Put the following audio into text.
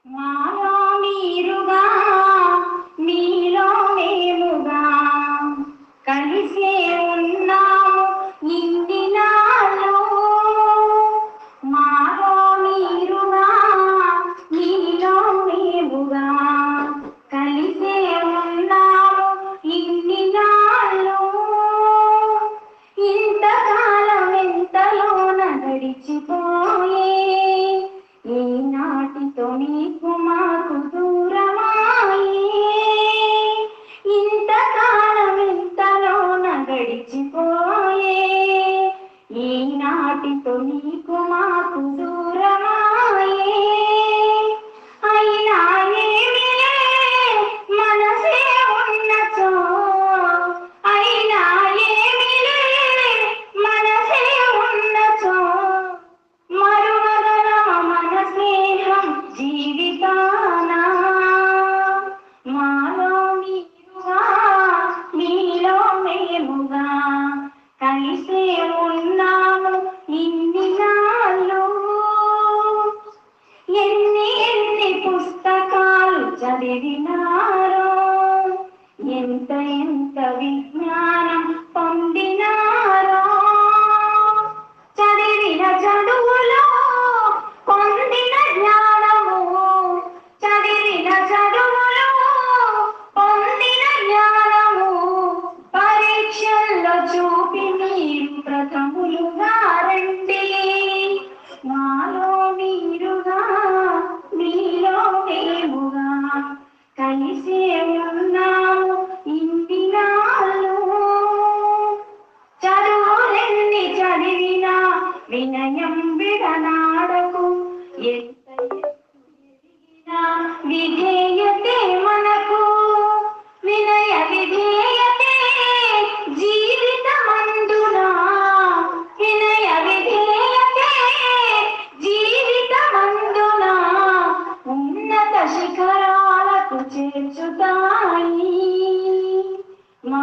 మాలో మీరుగా మీలో మేముగా కలిసే ఉన్నాము ఇన్ని నాళ్ళు. మాలో మీరుగా మీలో మేముగా కలిసే ఉన్నాము ఇన్ని నాళ్ళు. ఇంతకాలం ఎంతలోన గడిచిపోయే ఈనాటితో నీకు మాకు దూరమాయే. ఇంతకాలం ఎంతలోన గడిచిపోయే ఈనాటితో నీకు మాకు దూరమాయే. అయినా ఏమిలే మనసే ఉన్నచో, అయినా ఏమిలే మనసే ఉన్నచో మరువగలమా మన స్నేహం జీవితానా. మాలో మీరుగా మీలో మేముగా కలిసే ఉన్నాము ఇన్ని నాళ్ళు. ఎన్ని ఎన్ని పుస్తకాలు చదివినారో, ఎంత ఎంత విజ్ఞానం పొందినారో. చదివిన చదువులో పొందిన జ్ఞానము, చదివిన చదువులో పొందిన జ్ఞానము పరీక్షల్లో చూపి మీరు ప్రథములుగా రండి. మాలో మీరుగా మీలో మేముగా కలిసే ఉన్నాము ఇన్ని నాళ్ళు. చదువులెన్ని చదివినా వినయం విడనాడకు, ఎంత ఎత్తు ఎదిగినా విధేయతే మనకు. వినయ విధేయతే జీవితమందునా, వినయ విధేయతే జీవితమందునా ఉన్నత శిఖరాలకు చేర్చుతాయి. మా